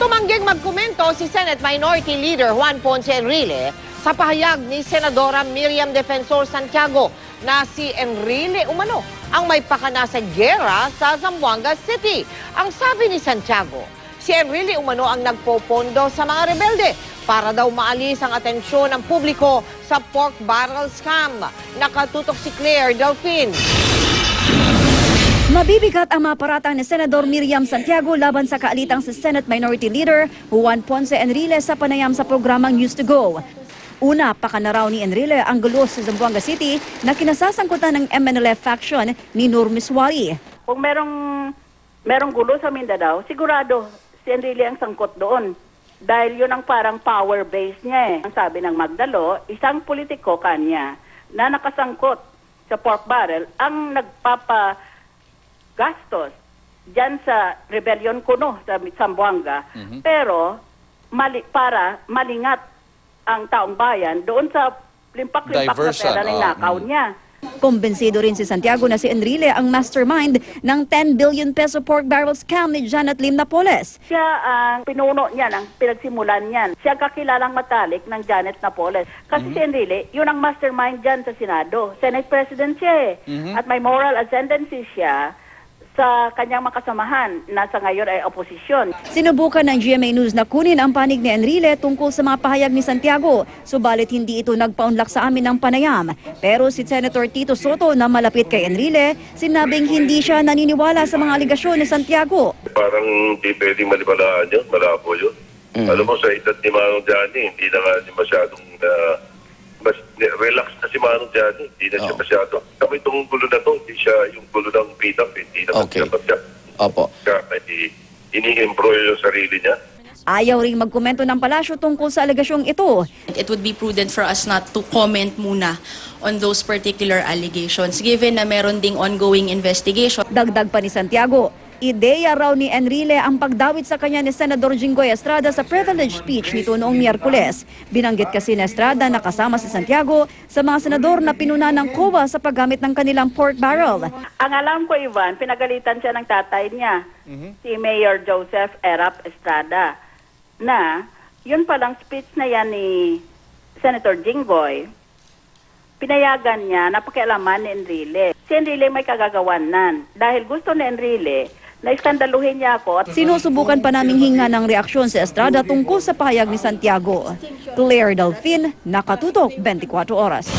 Tumangging magkomento si Senate Minority Leader Juan Ponce Enrile sa pahayag ni Senadora Miriam Defensor Santiago na si Enrile umano ang may pakana sa giyera sa Zamboanga City. Ang sabi ni Santiago, si Enrile umano ang nagpopondo sa mga rebelde para daw maalis ang atensyon ng publiko sa pork barrel scam. Nakatutok si Claire Delfin. Mabibigat ang maparatang ni Senador Miriam Santiago laban sa kaalitang si Senate Minority Leader Juan Ponce Enrile sa panayam sa programang News to Go. Una, pakana raw ni Enrile ang gulo sa Zamboanga City na kinasasangkutan ng MNLF faction ni Nur Miswari. Kung merong gulo sa Mindanao, sigurado si Enrile ang sangkot doon. Dahil yun ang parang power base niya eh. Ang sabi ng Magdalo, isang politiko kanya na nakasangkot sa pork barrel ang gastos dyan sa rebellion kuno sa Zamboanga. Pero para malingat ang taong bayan doon sa limpak-limpak na pera na nakaw niya. Kumbensido rin si Santiago na si Enrile ang mastermind ng 10 billion peso pork barrel scam ni Janet Lim Napoles. Siya ang pinuno niyan, ang pinagsimulan niyan. Siya ang kakilalang matalik ng Janet Napoles. Kasi si Enrile, yun ang mastermind dyan sa Senado. Senate President siya eh. At may moral ascendancy siya sa kanyang makasamahan na sa ngayon ay oposisyon. Sinubukan ng GMA News na kunin ang panig ni Enrile tungkol sa mga pahayag ni Santiago, subalit hindi ito nagpaunlak sa amin ng panayam. Pero si Senator Tito Soto na malapit kay Enrile, sinabing hindi siya naniniwala sa mga aligasyon ni Santiago. Parang hindi pwedeng maniwalaan yun, malabo yun. Alam mo, sa edad ni Manong Johnny, hindi na nga masyadong relax na si Manong Johnny, hindi na siya masyado. Kami itong gulo na to, hindi siya yung gulo ng PDAP, hindi na dapat siya. Opo. Kaya ini-embroil yung sarili niya. Ayaw ring magkomento ng palasyo tungkol sa aligasyong ito. It would be prudent for us not to comment muna on those particular allegations given na meron ding ongoing investigation. Dagdag pa ni Santiago, ideya raw ni Enrile ang pagdawit sa kanya ni Senador Jinggoy Estrada sa privilege speech nito noong Miyerkules. Binanggit kasi ni Estrada na kasama si Santiago sa mga senador na pinuna ng COA sa paggamit ng kanilang pork barrel. Ang alam ko, Ivan, pinagalitan siya ng tatay niya, si Mayor Joseph Erap Estrada, na yun palang speech na yan ni Senator Jinggoy, pinayagan niya na pakialaman ni Enrile. Si Enrile may kagagawanan dahil gusto ni Enrile na iskandaluhin niya ako. Sinusubukan pa naming hinga ng reaksyon si Estrada tungkol sa pahayag ni Santiago. Claire Delfin, Nakatutok, 24 Oras.